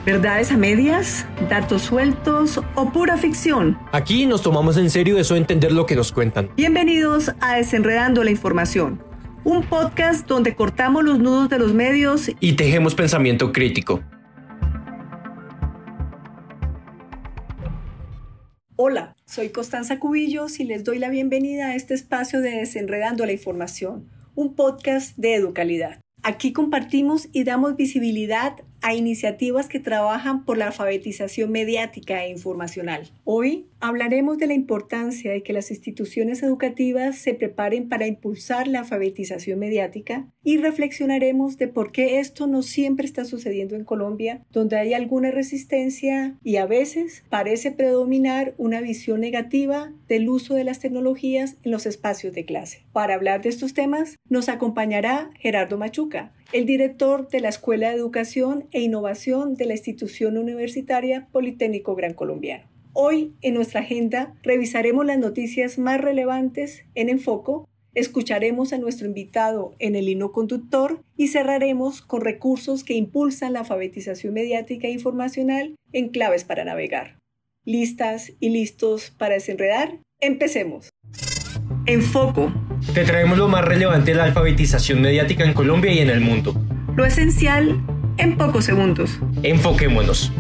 ¿Verdades a medias? ¿Datos sueltos o pura ficción? Aquí nos tomamos en serio eso de entender lo que nos cuentan. Bienvenidos a Desenredando la Información, un podcast donde cortamos los nudos de los medios y tejemos pensamiento crítico. Hola, soy Constanza Cubillos y les doy la bienvenida a este espacio de Desenredando la Información, un podcast de Educalidad. Aquí compartimos y damos visibilidad a iniciativas que trabajan por la alfabetización mediática e informacional. Hoy hablaremos de la importancia de que las instituciones educativas se preparen para impulsar la alfabetización mediática y reflexionaremos de por qué esto no siempre está sucediendo en Colombia, donde hay alguna resistencia y a veces parece predominar una visión negativa del uso de las tecnologías en los espacios de clase. Para hablar de estos temas nos acompañará Gerardo Machuca, el director de la Escuela de Educación e Innovación de la Institución Universitaria Politécnico Gran Colombiano. Hoy, en nuestra agenda, revisaremos las noticias más relevantes en Enfoco, escucharemos a nuestro invitado en el hilo conductor y cerraremos con recursos que impulsan la alfabetización mediática e informacional en claves para navegar. ¿Listas y listos para desenredar? ¡Empecemos! Enfoco. Te traemos lo más relevante de la alfabetización mediática en Colombia y en el mundo. Lo esencial en pocos segundos. Enfoquémonos.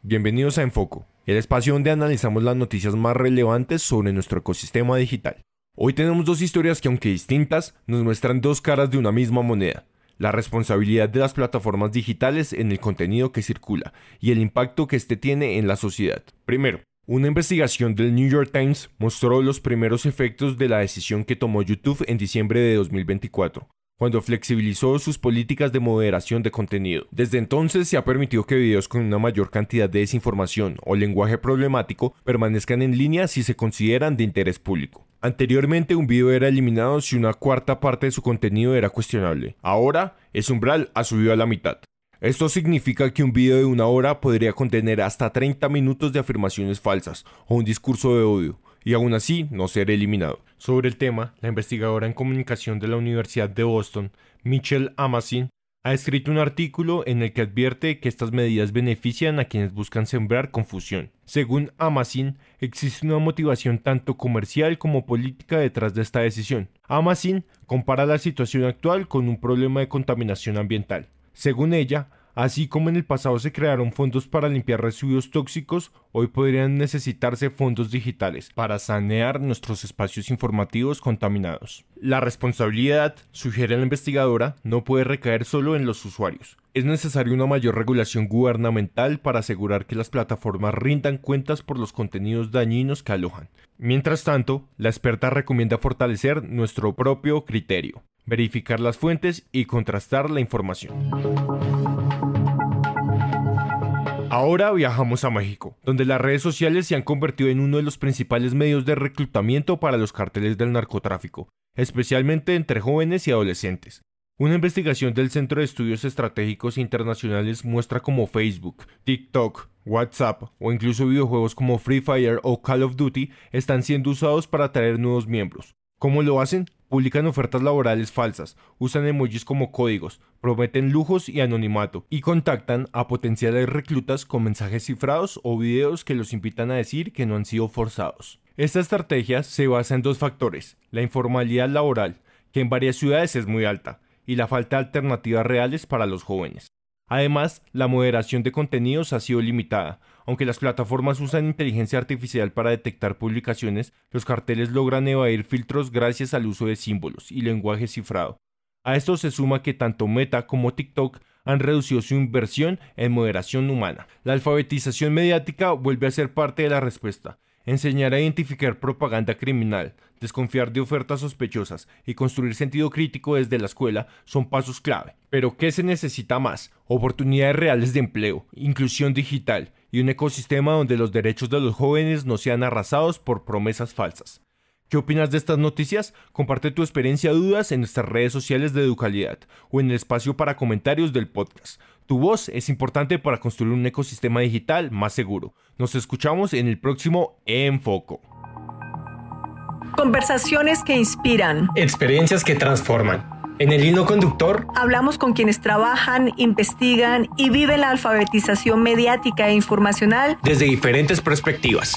Bienvenidos a Enfoco, el espacio donde analizamos las noticias más relevantes sobre nuestro ecosistema digital. Hoy tenemos dos historias que, aunque distintas, nos muestran dos caras de una misma moneda: la responsabilidad de las plataformas digitales en el contenido que circula y el impacto que éste tiene en la sociedad. Primero, una investigación del New York Times mostró los primeros efectos de la decisión que tomó YouTube en diciembre de 2024, cuando flexibilizó sus políticas de moderación de contenido. Desde entonces se ha permitido que videos con una mayor cantidad de desinformación o lenguaje problemático permanezcan en línea si se consideran de interés público. Anteriormente, un video era eliminado si una cuarta parte de su contenido era cuestionable. Ahora, ese umbral ha subido a la mitad. Esto significa que un video de 1 hora podría contener hasta 30 minutos de afirmaciones falsas o un discurso de odio, y aún así no ser eliminado. Sobre el tema, la investigadora en comunicación de la Universidad de Boston, Michelle Amasin, ha escrito un artículo en el que advierte que estas medidas benefician a quienes buscan sembrar confusión. Según Amasin, existe una motivación tanto comercial como política detrás de esta decisión. Amasin compara la situación actual con un problema de contaminación ambiental. Según ella, así como en el pasado se crearon fondos para limpiar residuos tóxicos, hoy podrían necesitarse fondos digitales para sanear nuestros espacios informativos contaminados. La responsabilidad, sugiere la investigadora, no puede recaer solo en los usuarios. Es necesaria una mayor regulación gubernamental para asegurar que las plataformas rindan cuentas por los contenidos dañinos que alojan. Mientras tanto, la experta recomienda fortalecer nuestro propio criterio, verificar las fuentes y contrastar la información. Ahora viajamos a México, donde las redes sociales se han convertido en uno de los principales medios de reclutamiento para los cárteles del narcotráfico, especialmente entre jóvenes y adolescentes. Una investigación del Centro de Estudios Estratégicos Internacionales muestra cómo Facebook, TikTok, WhatsApp o incluso videojuegos como Free Fire o Call of Duty están siendo usados para atraer nuevos miembros. ¿Cómo lo hacen? Publican ofertas laborales falsas, usan emojis como códigos, prometen lujos y anonimato, y contactan a potenciales reclutas con mensajes cifrados o videos que los invitan a decir que no han sido forzados. Esta estrategia se basa en dos factores: la informalidad laboral, que en varias ciudades es muy alta, y la falta de alternativas reales para los jóvenes. Además, la moderación de contenidos ha sido limitada. Aunque las plataformas usan inteligencia artificial para detectar publicaciones, los carteles logran evadir filtros gracias al uso de símbolos y lenguaje cifrado. A esto se suma que tanto Meta como TikTok han reducido su inversión en moderación humana. La alfabetización mediática vuelve a ser parte de la respuesta. Enseñar a identificar propaganda criminal, desconfiar de ofertas sospechosas y construir sentido crítico desde la escuela son pasos clave. Pero ¿qué se necesita más? Oportunidades reales de empleo, inclusión digital y un ecosistema donde los derechos de los jóvenes no sean arrasados por promesas falsas. ¿Qué opinas de estas noticias? Comparte tu experiencia o dudas en nuestras redes sociales de Educalidad o en el espacio para comentarios del podcast. Tu voz es importante para construir un ecosistema digital más seguro. Nos escuchamos en el próximo Enfoco. Conversaciones que inspiran. Experiencias que transforman. En el hilo conductor hablamos con quienes trabajan, investigan y viven la alfabetización mediática e informacional desde diferentes perspectivas.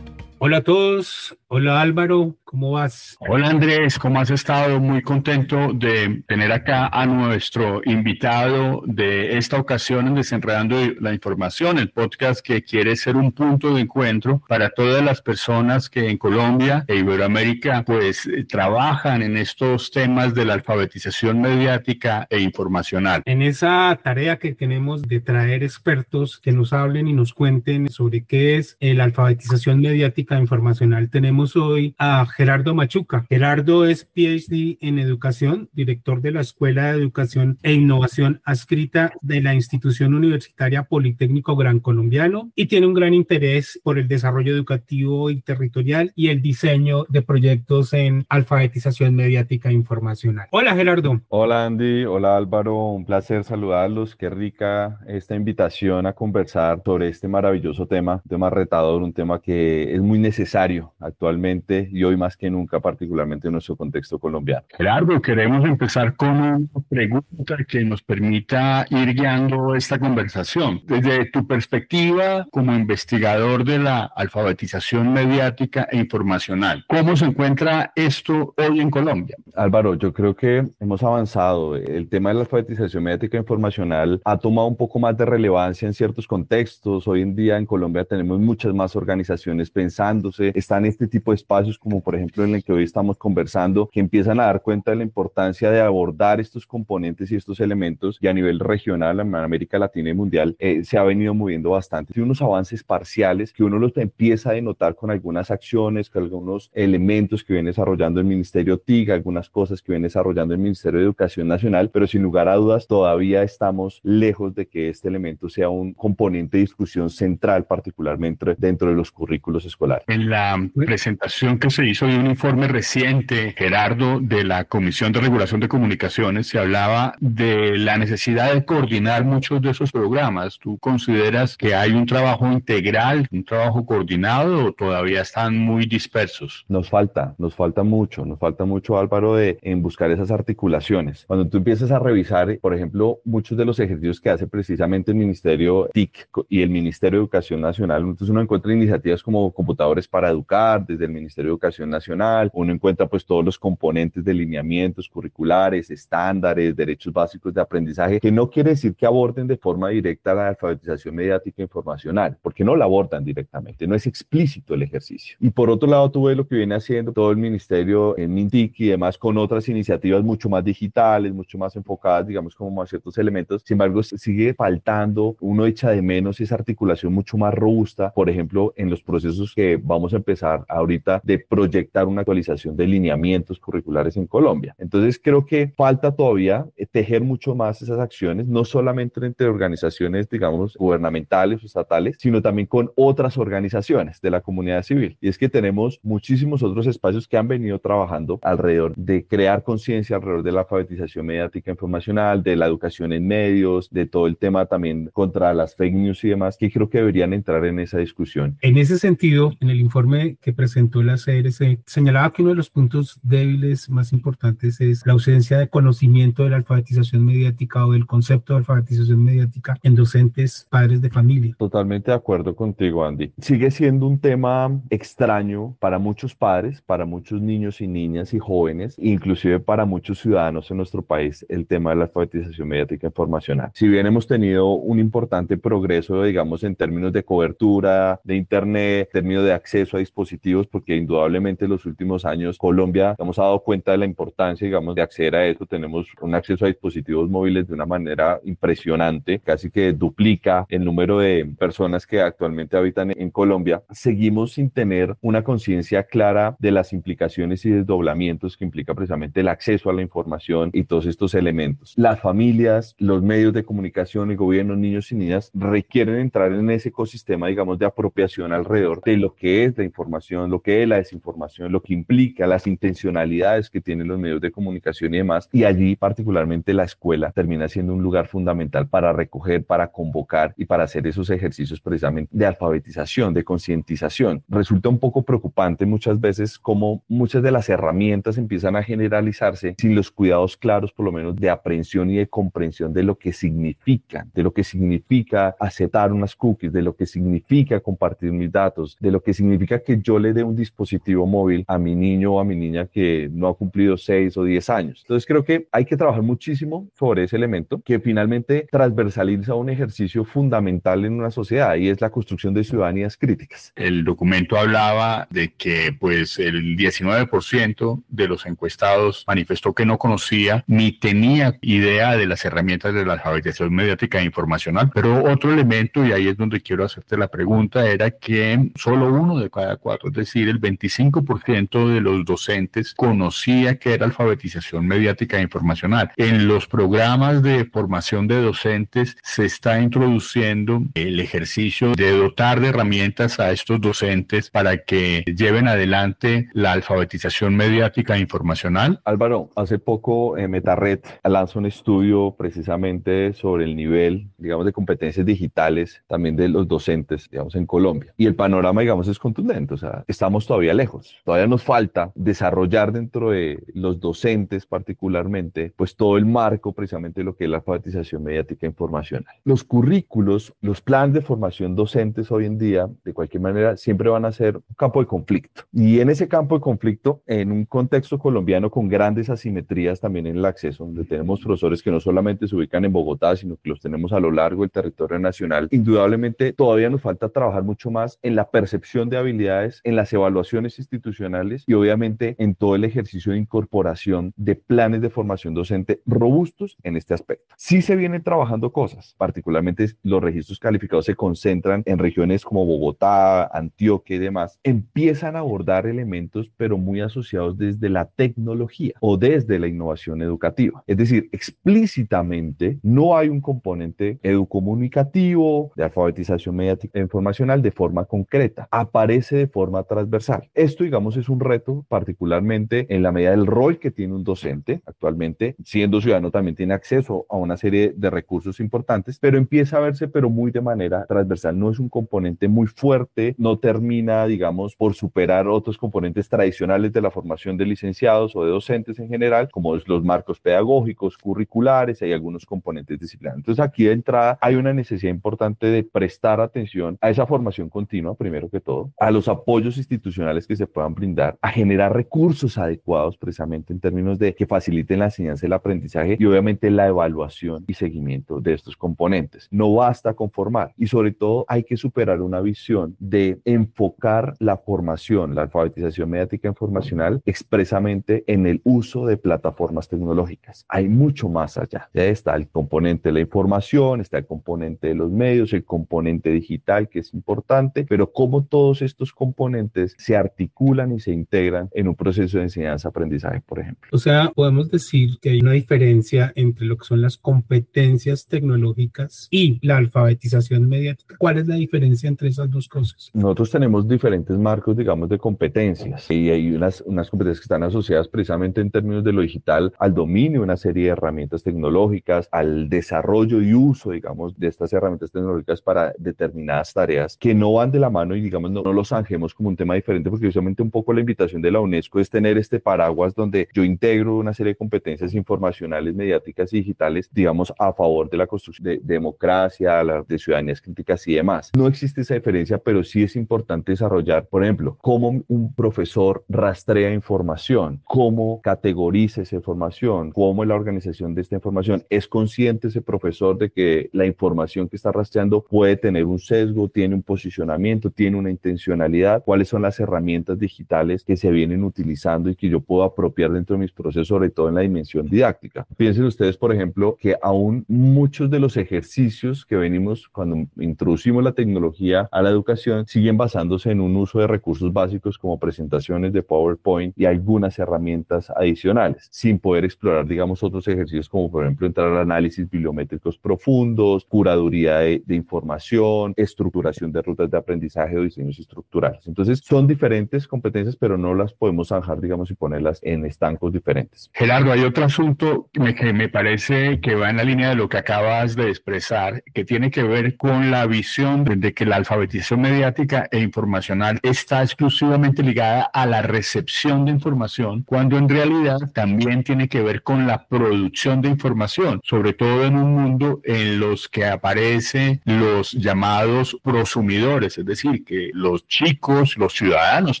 Hola a todos, hola Álvaro, ¿cómo vas? Hola Andrés, ¿cómo has estado? Muy contento de tener acá a nuestro invitado de esta ocasión en Desenredando la Información, el podcast que quiere ser un punto de encuentro para todas las personas que en Colombia e Iberoamérica pues trabajan en estos temas de la alfabetización mediática e informacional. En esa tarea que tenemos de traer expertos que nos hablen y nos cuenten sobre qué es la alfabetización mediática informacional, tenemos hoy a Gerardo Machuca. Gerardo es PhD en Educación, director de la Escuela de Educación e Innovación adscrita de la Institución Universitaria Politécnico Gran Colombiano y tiene un gran interés por el desarrollo educativo y territorial y el diseño de proyectos en alfabetización mediática informacional. Hola Gerardo. Hola Andy, hola Álvaro, un placer saludarlos. Qué rica esta invitación a conversar sobre este maravilloso tema, un tema retador, un tema que es muy necesario actualmente y hoy más que nunca, particularmente en nuestro contexto colombiano. Gerardo, queremos empezar con una pregunta que nos permita ir guiando esta conversación. Desde tu perspectiva como investigador de la alfabetización mediática e informacional, ¿cómo se encuentra esto hoy en Colombia? Álvaro, yo creo que hemos avanzado. El tema de la alfabetización mediática e informacional ha tomado un poco más de relevancia en ciertos contextos. Hoy en día en Colombia tenemos muchas más organizaciones pensándose, están este tipo de espacios como por ejemplo en el que hoy estamos conversando, que empiezan a dar cuenta de la importancia de abordar estos componentes y estos elementos, y a nivel regional, en América Latina y mundial, se ha venido moviendo bastante. Hay unos avances parciales que uno los empieza a denotar con algunas acciones, con algunos elementos que viene desarrollando el Ministerio TIC, algunas cosas que viene desarrollando el Ministerio de Educación Nacional, pero sin lugar a dudas todavía estamos lejos de que este elemento sea un componente de discusión central, particularmente dentro de los currículos escolares. En la presentación que se hizo de un informe reciente, Gerardo, de la Comisión de Regulación de Comunicaciones, se hablaba de la necesidad de coordinar muchos de esos programas. ¿Tú consideras que hay un trabajo integral, un trabajo coordinado, o todavía están muy dispersos? Nos falta mucho, Álvaro, en buscar esas articulaciones. Cuando tú empiezas a revisar, por ejemplo, muchos de los ejercicios que hace precisamente el Ministerio TIC y el Ministerio de Educación Nacional, entonces uno encuentra iniciativas como Computadores para Educar, desde el Ministerio de Educación Nacional, uno encuentra pues todos los componentes de lineamientos curriculares, estándares, derechos básicos de aprendizaje, que no quiere decir que aborden de forma directa la alfabetización mediática e informacional, porque no la abordan directamente, no es explícito el ejercicio. Y por otro lado, tú ves lo que viene haciendo todo el Ministerio en MINTIC y demás con otras iniciativas mucho más digitales, mucho más enfocadas, digamos, como a ciertos elementos. Sin embargo, sigue faltando, uno echa de menos esa articulación mucho más robusta, por ejemplo, en los procesos que vamos a empezar ahorita de proyectar una actualización de lineamientos curriculares en Colombia. Entonces, creo que falta todavía tejer mucho más esas acciones, no solamente entre organizaciones, digamos, gubernamentales o estatales, sino también con otras organizaciones de la comunidad civil. Y es que tenemos muchísimos otros espacios que han venido trabajando alrededor de crear conciencia alrededor de la alfabetización mediática informacional, de la educación en medios, de todo el tema también contra las fake news y demás, que creo que deberían entrar en esa discusión. En ese sentido, en el informe que presentó la CRC, señalaba que uno de los puntos débiles más importantes es la ausencia de conocimiento de la alfabetización mediática o del concepto de alfabetización mediática en docentes, padres de familia. Totalmente de acuerdo contigo, Andy. Sigue siendo un tema extraño para muchos padres, para muchos niños y niñas y jóvenes, inclusive para muchos ciudadanos en nuestro país, el tema de la alfabetización mediática informacional. Si bien hemos tenido un importante progreso, digamos, en términos de cobertura de Internet, en términos de acceso a dispositivos, porque indudablemente en los últimos años Colombia hemos dado cuenta de la importancia, digamos, de acceder a eso. Tenemos un acceso a dispositivos móviles de una manera impresionante, casi que duplica el número de personas que actualmente habitan en Colombia. Seguimos sin tener una conciencia clara de las implicaciones y desdoblamientos que implica precisamente el acceso a la información y todos estos elementos. Las familias, los medios de comunicación, el gobierno, niños y niñas requieren entrar en ese ecosistema, digamos, de apropiación alrededor de lo que que es la información, lo que es la desinformación, lo que implica, las intencionalidades que tienen los medios de comunicación y demás. Y allí particularmente la escuela termina siendo un lugar fundamental para recoger, para convocar y para hacer esos ejercicios precisamente de alfabetización, de concientización. Resulta un poco preocupante muchas veces cómo muchas de las herramientas empiezan a generalizarse sin los cuidados claros, por lo menos de aprehensión y de comprensión de lo que significan, de lo que significa aceptar unas cookies, de lo que significa compartir mis datos, de lo que significa que yo le dé un dispositivo móvil a mi niño o a mi niña que no ha cumplido 6 o 10 años. Entonces creo que hay que trabajar muchísimo sobre ese elemento que finalmente transversaliza un ejercicio fundamental en una sociedad y es la construcción de ciudadanías críticas. El documento hablaba de que pues el 19% de los encuestados manifestó que no conocía ni tenía idea de las herramientas de la alfabetización mediática e informacional, pero otro elemento, y ahí es donde quiero hacerte la pregunta, era que solo 1 de cada 4, es decir, el 25% de los docentes conocía que era alfabetización mediática e informacional. En los programas de formación de docentes se está introduciendo el ejercicio de dotar de herramientas a estos docentes para que lleven adelante la alfabetización mediática e informacional. Álvaro, hace poco MetaRed lanzó un estudio precisamente sobre el nivel, digamos, de competencias digitales también de los docentes, digamos, en Colombia. Y el panorama, digamos, es contundente, o sea, estamos todavía lejos. Todavía nos falta desarrollar dentro de los docentes particularmente, pues todo el marco precisamente de lo que es la alfabetización mediática e informacional. Los currículos, los planes de formación docentes hoy en día, de cualquier manera, siempre van a ser un campo de conflicto. Y en ese campo de conflicto, en un contexto colombiano con grandes asimetrías también en el acceso, donde tenemos profesores que no solamente se ubican en Bogotá, sino que los tenemos a lo largo del territorio nacional, indudablemente todavía nos falta trabajar mucho más en la percepción de habilidades, en las evaluaciones institucionales y obviamente en todo el ejercicio de incorporación de planes de formación docente robustos en este aspecto. Sí se vienen trabajando cosas, particularmente los registros calificados se concentran en regiones como Bogotá, Antioquia y demás, empiezan a abordar elementos pero muy asociados desde la tecnología o desde la innovación educativa. Es decir, explícitamente no hay un componente educomunicativo de alfabetización mediática e informacional de forma concreta, aparece de forma transversal. Esto, digamos, es un reto particularmente en la medida del rol que tiene un docente. Actualmente, siendo ciudadano, también tiene acceso a una serie de recursos importantes, pero empieza a verse pero muy de manera transversal. No es un componente muy fuerte, no termina, digamos, por superar otros componentes tradicionales de la formación de licenciados o de docentes en general, como los marcos pedagógicos, curriculares, hay algunos componentes disciplinarios. Entonces, aquí de entrada hay una necesidad importante de prestar atención a esa formación continua, primero que todo, a los apoyos institucionales que se puedan brindar, a generar recursos adecuados precisamente en términos de que faciliten la enseñanza y el aprendizaje y obviamente la evaluación y seguimiento de estos componentes. No basta con formar y sobre todo hay que superar una visión de enfocar la formación, la alfabetización mediática informacional expresamente en el uso de plataformas tecnológicas. Hay mucho más allá. Ya está el componente de la información, está el componente de los medios, el componente digital que es importante, pero cómo todos estos componentes se articulan y se integran en un proceso de enseñanza-aprendizaje, por ejemplo. O sea, podemos decir que hay una diferencia entre lo que son las competencias tecnológicas y la alfabetización mediática. ¿Cuál es la diferencia entre esas dos cosas? Nosotros tenemos diferentes marcos, digamos, de competencias y hay unas competencias que están asociadas precisamente en términos de lo digital al dominio de una serie de herramientas tecnológicas, al desarrollo y uso, digamos, de estas herramientas tecnológicas para determinadas tareas que no van de la mano y, digamos, no los zanjemos como un tema diferente porque precisamente un poco la invitación de la UNESCO es tener este paraguas donde yo integro una serie de competencias informacionales, mediáticas y digitales, digamos, a favor de la construcción de democracia, de ciudadanías críticas y demás. No existe esa diferencia, pero sí es importante desarrollar, por ejemplo, cómo un profesor rastrea información, cómo categoriza esa información, cómo la organización de esta información. ¿Es consciente ese profesor de que la información que está rastreando puede tener un sesgo, tiene un posicionamiento, tiene una intencionalidad? ¿Cuáles son las herramientas digitales que se vienen utilizando y que yo puedo apropiar dentro de mis procesos, sobre todo en la dimensión didáctica? Piensen ustedes, por ejemplo, que aún muchos de los ejercicios que venimos cuando introducimos la tecnología a la educación siguen basándose en un uso de recursos básicos como presentaciones de PowerPoint y algunas herramientas adicionales, sin poder explorar, digamos, otros ejercicios como, por ejemplo, entrar al análisis bibliométricos profundos, curaduría de información, estructuración de rutas de aprendizaje o diseños contenidos estructurales. Entonces, son diferentes competencias, pero no las podemos zanjar, digamos, y ponerlas en estancos diferentes. Gerardo, hay otro asunto que me parece que va en la línea de lo que acabas de expresar, que tiene que ver con la visión de que la alfabetización mediática e informacional está exclusivamente ligada a la recepción de información, cuando en realidad también tiene que ver con la producción de información, sobre todo en un mundo en los que aparecen los llamados prosumidores, es decir, que los chicos, los ciudadanos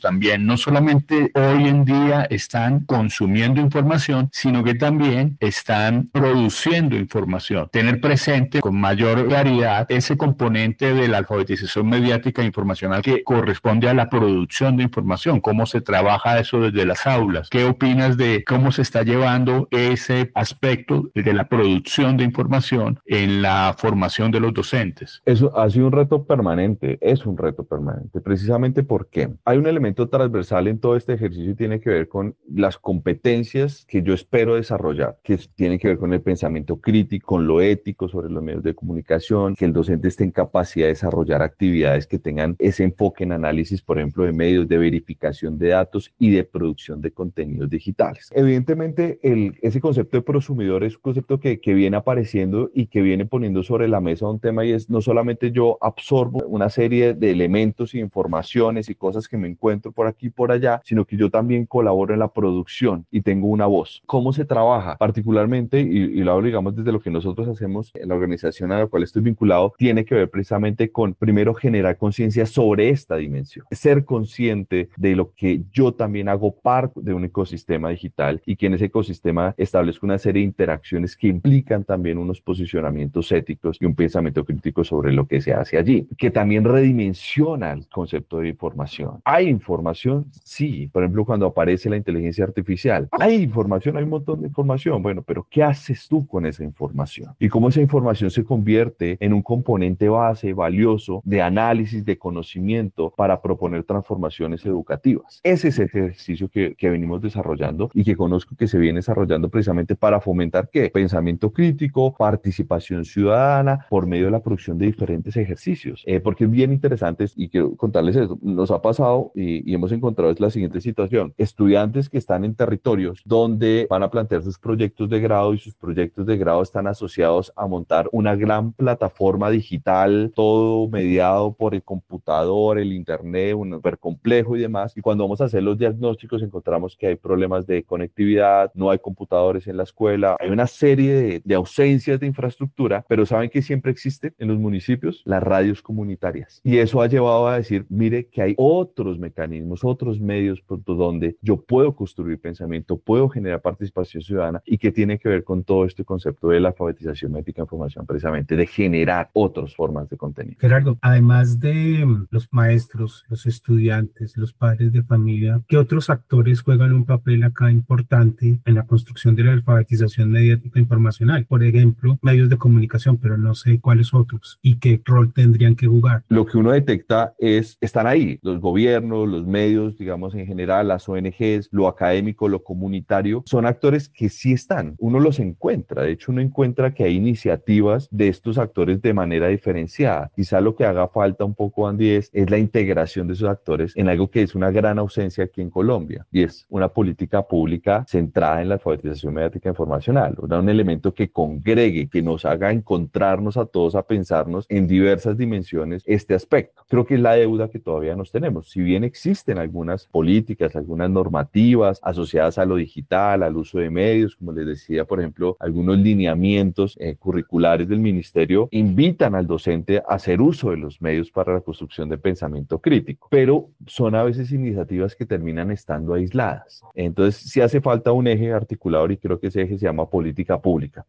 también, no solamente hoy en día están consumiendo información, sino que también están produciendo información. Tener presente con mayor claridad ese componente de la alfabetización mediática e informacional que corresponde a la producción de información, cómo se trabaja eso desde las aulas. ¿Qué opinas de cómo se está llevando ese aspecto de la producción de información en la formación de los docentes? Eso ha sido un reto permanente, es un reto permanente, precisamente porque hay un elemento transversal en todo este ejercicio y tiene que ver con las competencias que yo espero desarrollar, que tienen que ver con el pensamiento crítico, con lo ético sobre los medios de comunicación, que el docente esté en capacidad de desarrollar actividades que tengan ese enfoque en análisis, por ejemplo, de medios, de verificación de datos y de producción de contenidos digitales. Evidentemente, ese concepto de prosumidor es un concepto que viene apareciendo y que viene poniendo sobre la mesa un tema, y es no solamente yo absorbo una serie de elementos y informaciones y cosas que me encuentro por aquí y por allá, sino que yo también colaboro en la producción y tengo una voz. ¿Cómo se trabaja? Particularmente, y lo hablo, digamos, desde lo que nosotros hacemos en la organización a la cual estoy vinculado, tiene que ver precisamente con, primero, generar conciencia sobre esta dimensión. Ser consciente de lo que yo también hago parte de un ecosistema digital y que en ese ecosistema establezco una serie de interacciones que implican también unos posicionamientos éticos y un pensamiento crítico sobre lo que se hace allí, que también redimensiona el concepto de información. ¿Hay información? Sí. Por ejemplo, cuando aparece la inteligencia artificial, hay información, hay un montón de información. Bueno, pero ¿qué haces tú con esa información? Y cómo esa información se convierte en un componente base valioso de análisis, de conocimiento para proponer transformaciones educativas. Ese es el ejercicio que venimos desarrollando y que conozco que se viene desarrollando precisamente para fomentar ¿qué? Pensamiento crítico, participación ciudadana por medio de la producción de diferentes ejercicios. Porque es bien interesante y quiero contarles esto. Nos ha pasado y hemos encontrado la siguiente situación. Estudiantes que están en territorios donde van a plantear sus proyectos de grado y sus proyectos de grado están asociados a montar una gran plataforma digital, todo mediado por el computador, el internet, un súper complejo y demás. Y cuando vamos a hacer los diagnósticos encontramos que hay problemas de conectividad, no hay computadores en la escuela, hay una serie de ausencias de infraestructura, pero ¿saben qué siempre existe en los municipios? Las radios comunitarias. Y eso ha llevado a decir, mire que hay otros mecanismos, otros medios por donde yo puedo construir pensamiento, puedo generar participación ciudadana y que tiene que ver con todo este concepto de la alfabetización mediática e información, precisamente de generar otras formas de contenido. Gerardo, además de los maestros, los estudiantes, los padres de familia, ¿qué otros actores juegan un papel acá importante en la construcción de la alfabetización mediática e informacional? Por ejemplo, medios de comunicación, pero no sé cuáles otros y qué rol tendrían que jugar. Lo que uno detecta están ahí, los gobiernos, los medios, digamos en general, las ONGs, lo académico, lo comunitario, son actores que sí están, uno los encuentra, de hecho uno encuentra que hay iniciativas de estos actores de manera diferenciada. Quizá lo que haga falta un poco, Andy, es la integración de esos actores en algo que es una gran ausencia aquí en Colombia, y es una política pública centrada en la alfabetización mediática informacional, un elemento que congregue, que nos haga encontrarnos a todos, a pensarnos en diversas dimensiones este aspecto. Creo que es la deuda que todavía nos tenemos. Si bien existen algunas políticas, algunas normativas asociadas a lo digital, al uso de medios, como les decía, por ejemplo, algunos lineamientos curriculares del ministerio invitan al docente a hacer uso de los medios para la construcción de pensamiento crítico, pero son a veces iniciativas que terminan estando aisladas. Entonces, sí hace falta un eje articulador y creo que ese eje se llama política pública.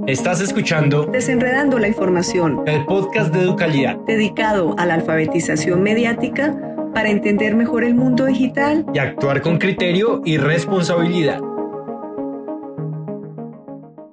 Estás escuchando Desenredando la información, el podcast de Educalidad, dedicado a la alfabetización mediática para entender mejor el mundo digital y actuar con criterio y responsabilidad.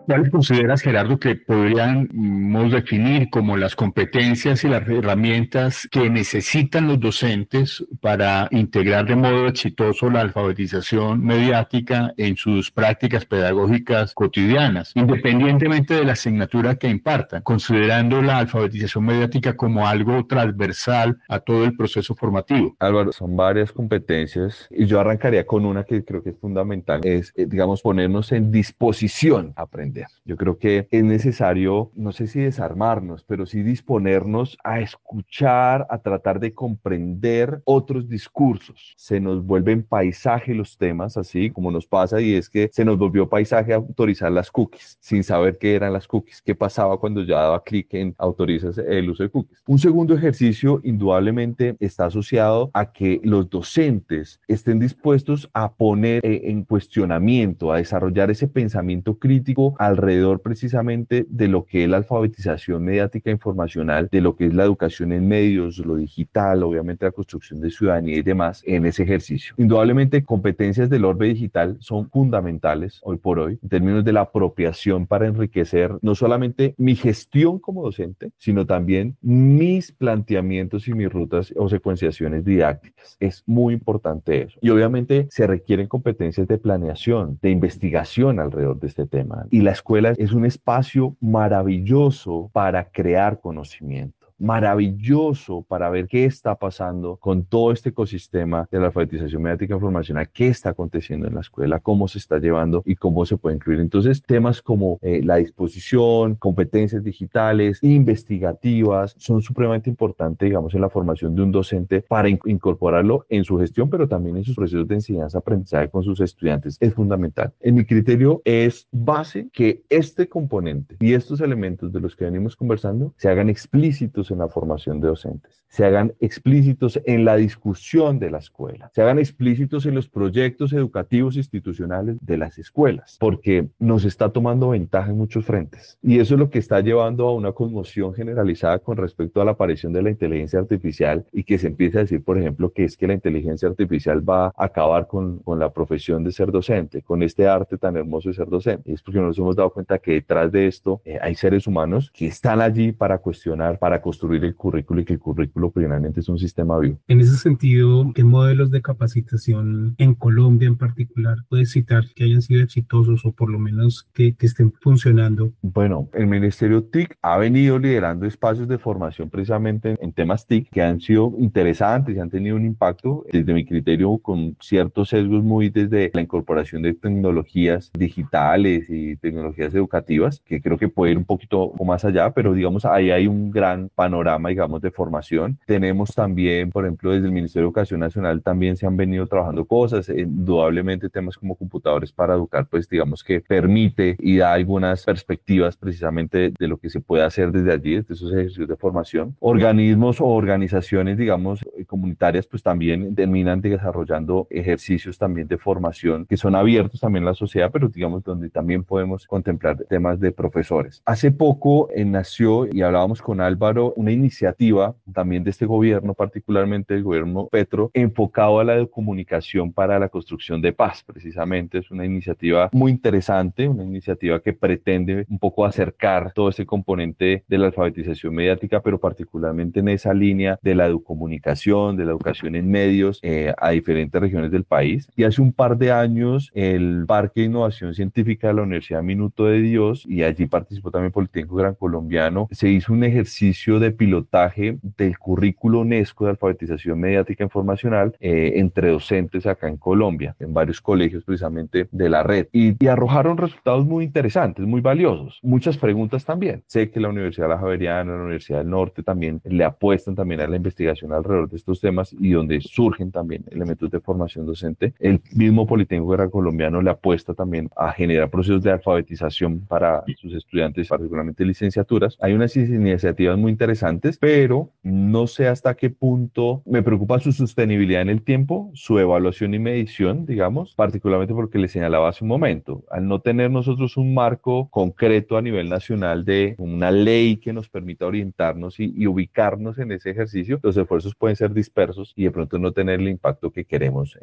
¿Cuáles consideras, Gerardo, que podríamos definir como las competencias y las herramientas que necesitan los docentes para integrar de modo exitoso la alfabetización mediática en sus prácticas pedagógicas cotidianas, independientemente de la asignatura que impartan, considerando la alfabetización mediática como algo transversal a todo el proceso formativo? Álvaro, son varias competencias y yo arrancaría con una que creo que es fundamental, es, digamos, ponernos en disposición a aprender. Yo creo que es necesario, no sé si desarmarnos, pero sí disponernos a escuchar, a tratar de comprender otros discursos. Se nos vuelven paisaje los temas, así como nos pasa, y es que se nos volvió paisaje autorizar las cookies, sin saber qué eran las cookies, qué pasaba cuando ya daba clic en autorizas el uso de cookies. Un segundo ejercicio indudablemente está asociado a que los docentes estén dispuestos a poner en cuestionamiento, a desarrollar ese pensamiento crítico alrededor precisamente de lo que es la alfabetización mediática informacional, de lo que es la educación en medios, lo digital, obviamente la construcción de ciudadanía y demás en ese ejercicio. Indudablemente, competencias del orbe digital son fundamentales hoy por hoy en términos de la apropiación para enriquecer no solamente mi gestión como docente, sino también mis planteamientos y mis rutas o secuenciaciones didácticas. Es muy importante eso. Y obviamente se requieren competencias de planeación, de investigación alrededor de este tema. Y la escuela es un espacio maravilloso para crear conocimiento. Maravilloso para ver qué está pasando con todo este ecosistema de la alfabetización mediática informacional, qué está aconteciendo en la escuela, cómo se está llevando y cómo se puede incluir. Entonces, temas como la disposición, competencias digitales, investigativas, son supremamente importantes, digamos, en la formación de un docente para incorporarlo en su gestión, pero también en sus procesos de enseñanza-aprendizaje con sus estudiantes. Es fundamental. En mi criterio, es base que este componente y estos elementos de los que venimos conversando se hagan explícitos en la formación de docentes, se hagan explícitos en la discusión de la escuela, se hagan explícitos en los proyectos educativos institucionales de las escuelas, porque nos está tomando ventaja en muchos frentes. Y eso es lo que está llevando a una conmoción generalizada con respecto a la aparición de la inteligencia artificial y que se empieza a decir, por ejemplo, que es que la inteligencia artificial va a acabar con la profesión de ser docente, con este arte tan hermoso de ser docente. Y es porque nos hemos dado cuenta que detrás de esto hay seres humanos que están allí para cuestionar, para construir el currículo y que el currículo finalmente es un sistema vivo. En ese sentido, ¿qué modelos de capacitación en Colombia en particular puedes citar que hayan sido exitosos o por lo menos que estén funcionando? Bueno, el Ministerio TIC ha venido liderando espacios de formación precisamente en temas TIC que han sido interesantes y han tenido un impacto, desde mi criterio, con ciertos sesgos muy desde la incorporación de tecnologías digitales y tecnologías educativas, que creo que puede ir un poquito más allá, pero digamos ahí hay un gran panorama, digamos, de formación. Tenemos también, por ejemplo, desde el Ministerio de Educación Nacional también se han venido trabajando cosas, indudablemente temas como computadores para educar, pues digamos que permite y da algunas perspectivas precisamente de lo que se puede hacer desde allí, desde esos ejercicios de formación. Organismos o organizaciones, digamos, comunitarias, pues también terminan desarrollando ejercicios también de formación que son abiertos también a la sociedad, pero digamos donde también podemos contemplar temas de profesores. Hace poco nació, y hablábamos con Álvaro, una iniciativa también de este gobierno, particularmente el gobierno Petro, enfocado a la comunicación para la construcción de paz. Precisamente es una iniciativa muy interesante, una iniciativa que pretende un poco acercar todo ese componente de la alfabetización mediática, pero particularmente en esa línea de la educomunicación, de la educación en medios a diferentes regiones del país. Y hace un par de años el Parque de Innovación Científica de la Universidad Minuto de Dios, y allí participó también Politécnico Gran Colombiano, se hizo un ejercicio de pilotaje del currículo UNESCO de alfabetización mediática informacional entre docentes acá en Colombia, en varios colegios precisamente de la red, y arrojaron resultados muy interesantes, muy valiosos, muchas preguntas también. Sé que la Universidad La Javeriana, la Universidad del Norte también le apuestan también a la investigación alrededor de estos temas y donde surgen también elementos de formación docente. El mismo Politécnico Gran Colombiano le apuesta también a generar procesos de alfabetización para sus estudiantes, particularmente licenciaturas. Hay unas iniciativas muy interesantes, pero no sé hasta qué punto me preocupa su sostenibilidad en el tiempo, su evaluación y medición, digamos, particularmente porque le señalaba hace un momento, al no tener nosotros un marco concreto a nivel nacional de una ley que nos permita orientarnos y ubicarnos en ese ejercicio, los esfuerzos pueden ser ser dispersos y de pronto no tener el impacto que queremos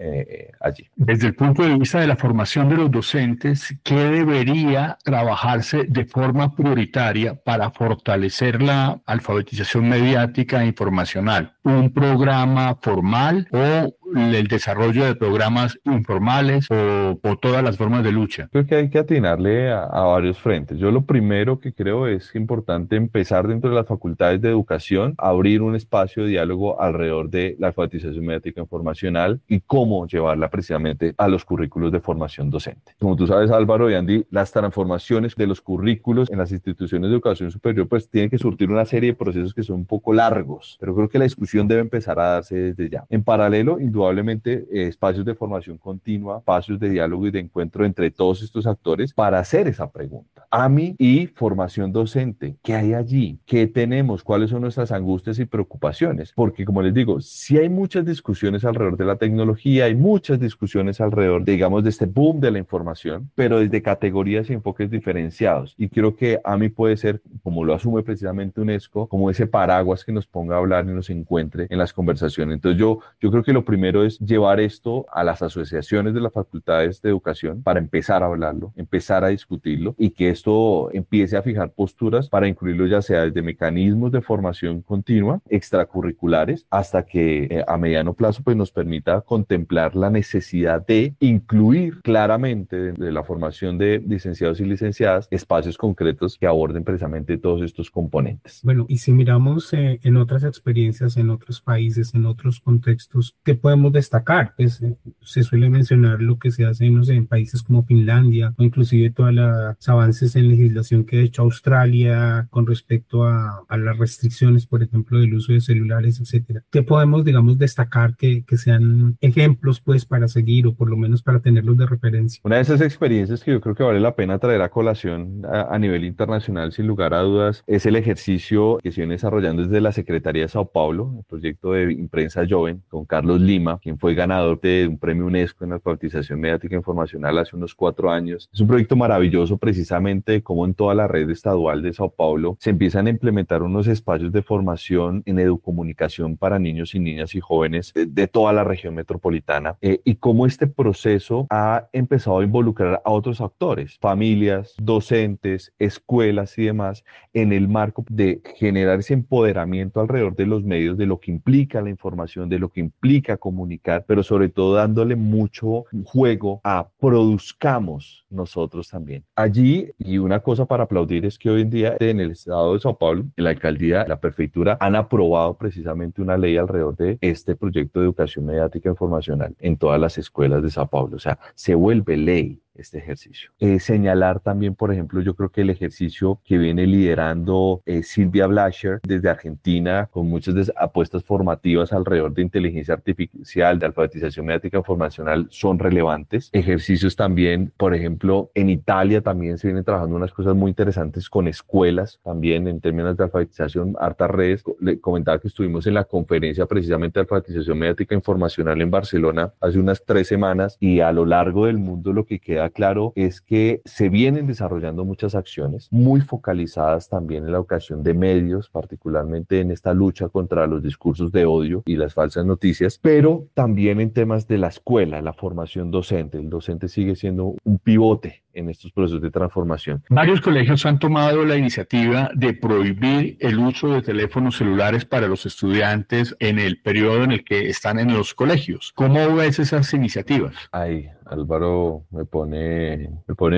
allí. Desde el punto de vista de la formación de los docentes, ¿qué debería trabajarse de forma prioritaria para fortalecer la alfabetización mediática e informacional? ¿Un programa formal o el desarrollo de programas informales o todas las formas de lucha? Creo que hay que atinarle a varios frentes. Yo lo primero que creo es importante empezar dentro de las facultades de educación, abrir un espacio de diálogo alrededor de la alfabetización mediática informacional y cómo llevarla precisamente a los currículos de formación docente. Como tú sabes, Álvaro y Andy, las transformaciones de los currículos en las instituciones de educación superior pues tienen que surtir una serie de procesos que son un poco largos, pero creo que la discusión debe empezar a darse desde ya. En paralelo, indudablemente, espacios de formación continua, espacios de diálogo y de encuentro entre todos estos actores para hacer esa pregunta. AMI y formación docente, ¿qué hay allí? ¿Qué tenemos? ¿Cuáles son nuestras angustias y preocupaciones? Porque, como les digo, sí hay muchas discusiones alrededor de la tecnología, hay muchas discusiones alrededor, digamos, de este boom de la información, pero desde categorías y enfoques diferenciados. Y creo que AMI puede ser, como lo asume precisamente UNESCO, como ese paraguas que nos ponga a hablar y nos encuentre en las conversaciones. Entonces, yo creo que lo primero es llevar esto a las asociaciones de las facultades de educación para empezar a hablarlo, empezar a discutirlo y que esto empiece a fijar posturas para incluirlo ya sea desde mecanismos de formación continua, extracurriculares, hasta que a mediano plazo pues nos permita contemplar la necesidad de incluir claramente de la formación de licenciados y licenciadas espacios concretos que aborden precisamente todos estos componentes. Bueno, y si miramos en otras experiencias, en otros países, en otros contextos, ¿qué podemos destacar? Pues se suele mencionar lo que se hace, no sé, en países como Finlandia o inclusive todos los avances en legislación que ha hecho Australia con respecto a las restricciones, por ejemplo, del uso de celulares, etcétera. ¿Qué podemos, digamos, destacar que sean ejemplos, pues, para seguir o por lo menos para tenerlos de referencia? Una de esas experiencias que yo creo que vale la pena traer a colación a nivel internacional, sin lugar a dudas, es el ejercicio que se viene desarrollando desde la Secretaría de Sao Paulo, el proyecto de Imprensa Joven, con Carlos Lima, quien fue ganador de un premio UNESCO en alfabetización mediática informacional hace unos 4 años. Es un proyecto maravilloso precisamente de cómo en toda la red estadual de Sao Paulo se empiezan a implementar unos espacios de formación en educomunicación para niños y niñas y jóvenes de toda la región metropolitana y cómo este proceso ha empezado a involucrar a otros actores, familias, docentes, escuelas y demás, en el marco de generar ese empoderamiento alrededor de los medios, de lo que implica la información, de lo que implica comunicar, pero sobre todo dándole mucho juego a produzcamos nosotros también. Allí, y una cosa para aplaudir es que hoy en día en el estado de Sao Paulo, en la alcaldía, la prefectura, han aprobado precisamente una ley alrededor de este proyecto de educación mediática informacional en todas las escuelas de Sao Paulo. O sea, se vuelve ley este ejercicio. Señalar también, por ejemplo, yo creo que el ejercicio que viene liderando Silvia Blacher desde Argentina, con muchas apuestas formativas alrededor de inteligencia artificial, de alfabetización mediática informacional, son relevantes. Ejercicios también, por ejemplo, en Italia también se vienen trabajando unas cosas muy interesantes con escuelas, también en términos de alfabetización, hartas redes. Le comentaba que estuvimos en la conferencia precisamente de alfabetización mediática informacional en Barcelona hace unas 3 semanas y a lo largo del mundo lo que queda claro es que se vienen desarrollando muchas acciones muy focalizadas también en la educación de medios, particularmente en esta lucha contra los discursos de odio y las falsas noticias, pero también en temas de la escuela, la formación docente. El docente sigue siendo un pivote en estos procesos de transformación. Varios colegios han tomado la iniciativa de prohibir el uso de teléfonos celulares para los estudiantes en el periodo en el que están en los colegios. ¿Cómo ves esas iniciativas? Ay, Álvaro me pone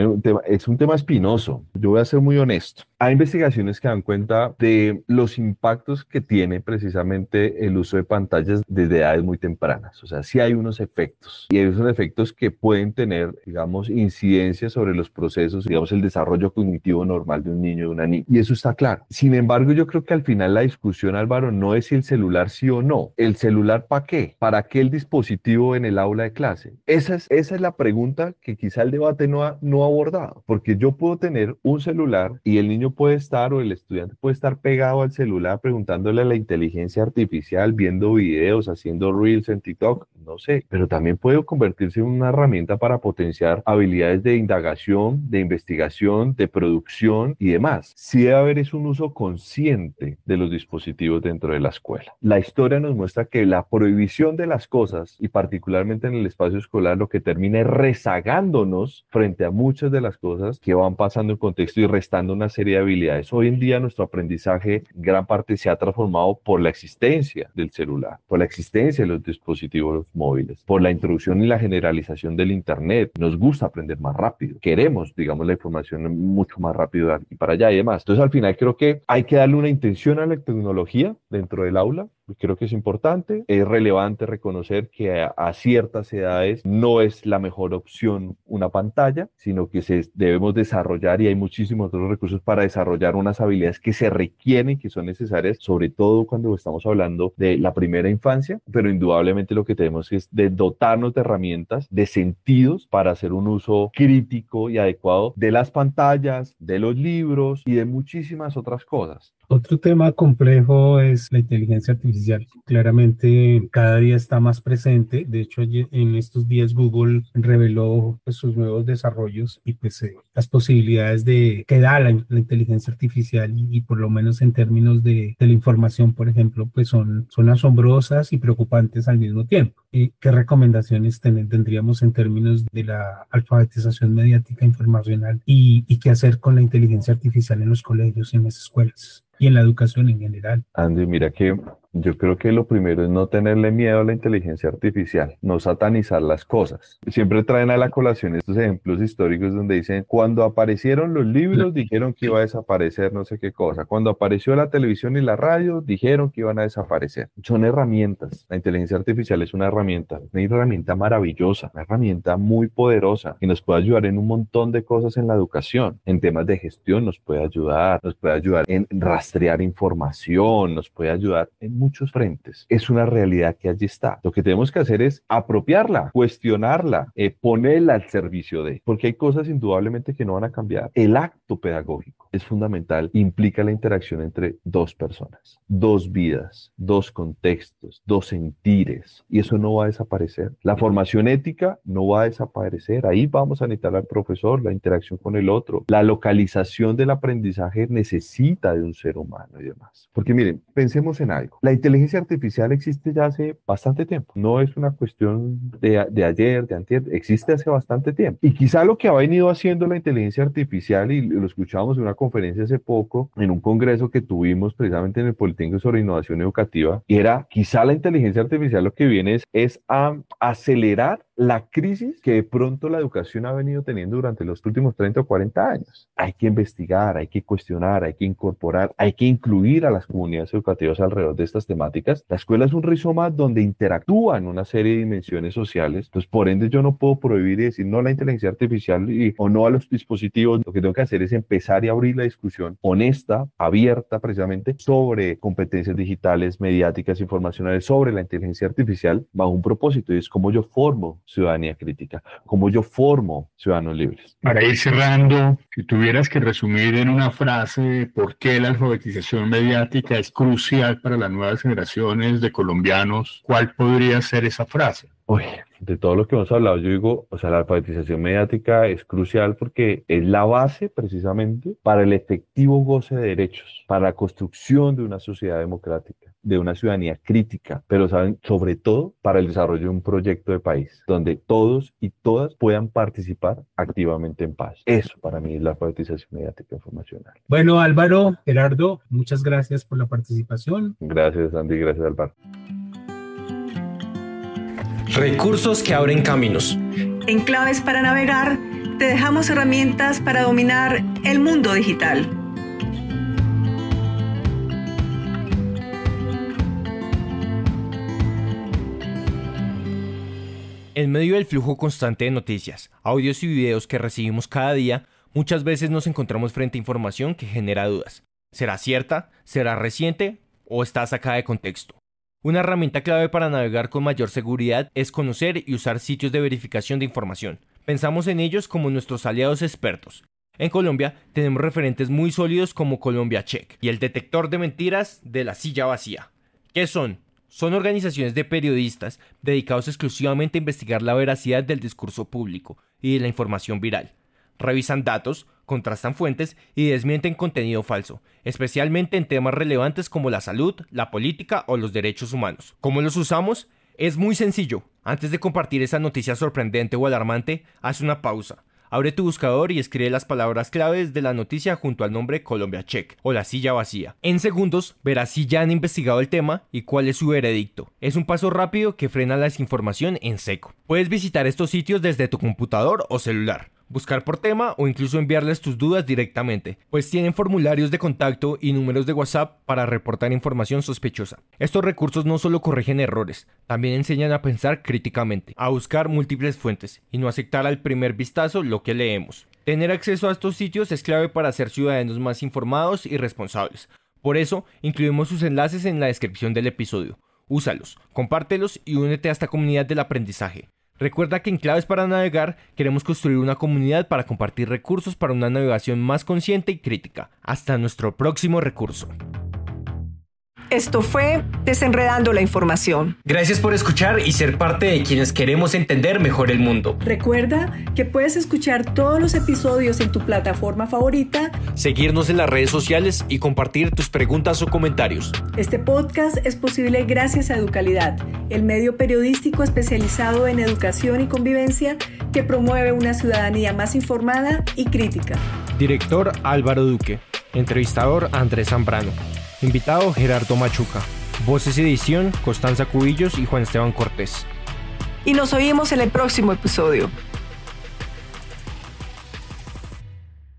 un tema, es un tema espinoso. Yo voy a ser muy honesto. Hay investigaciones que dan cuenta de los impactos que tiene precisamente el uso de pantallas desde edades muy tempranas. O sea, sí hay unos efectos y hay unos efectos que pueden tener, digamos, incidencias sobre los procesos, digamos, el desarrollo cognitivo normal de un niño, de una niña. Y eso está claro. Sin embargo, yo creo que al final la discusión, Álvaro, no es si el celular sí o no. ¿El celular para qué? ¿Para qué el dispositivo en el aula de clase? Esa es la pregunta que quizá el debate no ha abordado, porque yo puedo tener un celular y el niño puede estar o el estudiante puede estar pegado al celular preguntándole a la inteligencia artificial, viendo videos, haciendo reels en TikTok, no sé, pero también puede convertirse en una herramienta para potenciar habilidades de indagación, de investigación, de producción y demás. Sí debe haber es un uso consciente de los dispositivos dentro de la escuela. La historia nos muestra que la prohibición de las cosas, y particularmente en el espacio escolar, lo que termina es rezagándonos frente a muchas de las cosas que van pasando en contexto y restando una serie de habilidades. Hoy en día nuestro aprendizaje en gran parte se ha transformado por la existencia del celular, por la existencia de los dispositivos móviles, por la introducción y la generalización del Internet. Nos gusta aprender más rápido, queremos, digamos, la información mucho más rápido de aquí para allá y demás. Entonces, al final creo que hay que darle una intención a la tecnología dentro del aula. Creo que es importante, es relevante reconocer que a ciertas edades no es la mejor opción una pantalla, sino que debemos desarrollar, y hay muchísimos otros recursos para desarrollar unas habilidades que se requieren, que son necesarias, sobre todo cuando estamos hablando de la primera infancia, pero indudablemente lo que tenemos es de dotarnos de herramientas, de sentidos para hacer un uso crítico y adecuado de las pantallas, de los libros y de muchísimas otras cosas. Otro tema complejo es la inteligencia artificial. Claramente cada día está más presente. De hecho, en estos días Google reveló pues, sus nuevos desarrollos y pues las posibilidades que da la inteligencia artificial y por lo menos en términos de la información, por ejemplo, pues son asombrosas y preocupantes al mismo tiempo. ¿Qué recomendaciones tendríamos en términos de la alfabetización mediática informacional y qué hacer con la inteligencia artificial en los colegios y en las escuelas y en la educación en general? Andy, mira que yo creo que lo primero es no tenerle miedo a la inteligencia artificial, no satanizar las cosas. Siempre traen a la colación estos ejemplos históricos donde dicen, cuando aparecieron los libros dijeron que iba a desaparecer no sé qué cosa, cuando apareció la televisión y la radio dijeron que iban a desaparecer. Son herramientas, la inteligencia artificial es una herramienta maravillosa, una herramienta muy poderosa que nos puede ayudar en un montón de cosas en la educación, en temas de gestión nos puede ayudar en rastrear información, nos puede ayudar en muchos frentes. Es una realidad que allí está. Lo que tenemos que hacer es apropiarla, cuestionarla, ponerla al servicio de, porque hay cosas indudablemente que no van a cambiar. El acto pedagógico es fundamental, implica la interacción entre dos personas, dos vidas, dos contextos, dos sentires, y eso no va a desaparecer. La formación ética no va a desaparecer. Ahí vamos a necesitar al profesor, la interacción con el otro. La localización del aprendizaje necesita de un ser humano y demás. Porque miren, pensemos en algo. La inteligencia artificial existe ya hace bastante tiempo. No es una cuestión de ayer, de antier, existe hace bastante tiempo. Y quizá lo que ha venido haciendo la inteligencia artificial, y lo escuchábamos en una conferencia hace poco, en un congreso que tuvimos precisamente en el Politécnico sobre innovación educativa, y era quizá la inteligencia artificial lo que viene es a acelerar la crisis que de pronto la educación ha venido teniendo durante los últimos 30 o 40 años. Hay que investigar, hay que cuestionar, hay que incorporar, hay que incluir a las comunidades educativas alrededor de estas temáticas. La escuela es un rizoma donde interactúan una serie de dimensiones sociales. Entonces, por ende, yo no puedo prohibir y decir no a la inteligencia artificial o no a los dispositivos. Lo que tengo que hacer es empezar y abrir la discusión honesta, abierta precisamente, sobre competencias digitales, mediáticas, informacionales, sobre la inteligencia artificial bajo un propósito, y es cómo yo formo ciudadanía crítica, cómo yo formo ciudadanos libres. Para ir cerrando, si tuvieras que resumir en una frase por qué la alfabetización mediática es crucial para las nuevas generaciones de colombianos, ¿cuál podría ser esa frase? Uy, de todo lo que hemos hablado, yo digo, o sea, la alfabetización mediática es crucial porque es la base precisamente para el efectivo goce de derechos, para la construcción de una sociedad democrática, de una ciudadanía crítica, pero saben, sobre todo para el desarrollo de un proyecto de país, donde todos y todas puedan participar activamente en paz. Eso para mí es la alfabetización mediática informacional. Bueno, Álvaro, Gerardo, muchas gracias por la participación. Gracias, Andy, gracias, Álvaro. Recursos que abren caminos. En Claves para Navegar, te dejamos herramientas para dominar el mundo digital. En medio del flujo constante de noticias, audios y videos que recibimos cada día, muchas veces nos encontramos frente a información que genera dudas. ¿Será cierta? ¿Será reciente? ¿O está sacada de contexto? Una herramienta clave para navegar con mayor seguridad es conocer y usar sitios de verificación de información. Pensamos en ellos como nuestros aliados expertos. En Colombia tenemos referentes muy sólidos como Colombia Check y el detector de mentiras de La Silla Vacía. ¿Qué son? Son organizaciones de periodistas dedicados exclusivamente a investigar la veracidad del discurso público y de la información viral. Revisan datos, contrastan fuentes y desmienten contenido falso, especialmente en temas relevantes como la salud, la política o los derechos humanos. ¿Cómo los usamos? Es muy sencillo. Antes de compartir esa noticia sorprendente o alarmante, haz una pausa. Abre tu buscador y escribe las palabras claves de la noticia junto al nombre Colombia Check o La Silla Vacía. En segundos verás si ya han investigado el tema y cuál es su veredicto. Es un paso rápido que frena la desinformación en seco. Puedes visitar estos sitios desde tu computador o celular, buscar por tema o incluso enviarles tus dudas directamente, pues tienen formularios de contacto y números de WhatsApp para reportar información sospechosa. Estos recursos no solo corrigen errores, también enseñan a pensar críticamente, a buscar múltiples fuentes y no aceptar al primer vistazo lo que leemos. Tener acceso a estos sitios es clave para ser ciudadanos más informados y responsables. Por eso, incluimos sus enlaces en la descripción del episodio. Úsalos, compártelos y únete a esta comunidad del aprendizaje. Recuerda que en Claves para Navegar queremos construir una comunidad para compartir recursos para una navegación más consciente y crítica. Hasta nuestro próximo recurso. Esto fue Desenredando la Información. Gracias por escuchar y ser parte de quienes queremos entender mejor el mundo. Recuerda que puedes escuchar todos los episodios en tu plataforma favorita, Seguirnos en las redes sociales y compartir tus preguntas o comentarios. Este podcast es posible gracias a Educalidad, el medio periodístico especializado en educación y convivencia que promueve una ciudadanía más informada y crítica. Director Álvaro Duque. Entrevistador Andrés Zambrano. Invitado Gerardo Machuca. Voces y edición Constanza Cubillos y Juan Esteban Cortés. Y nos oímos en el próximo episodio.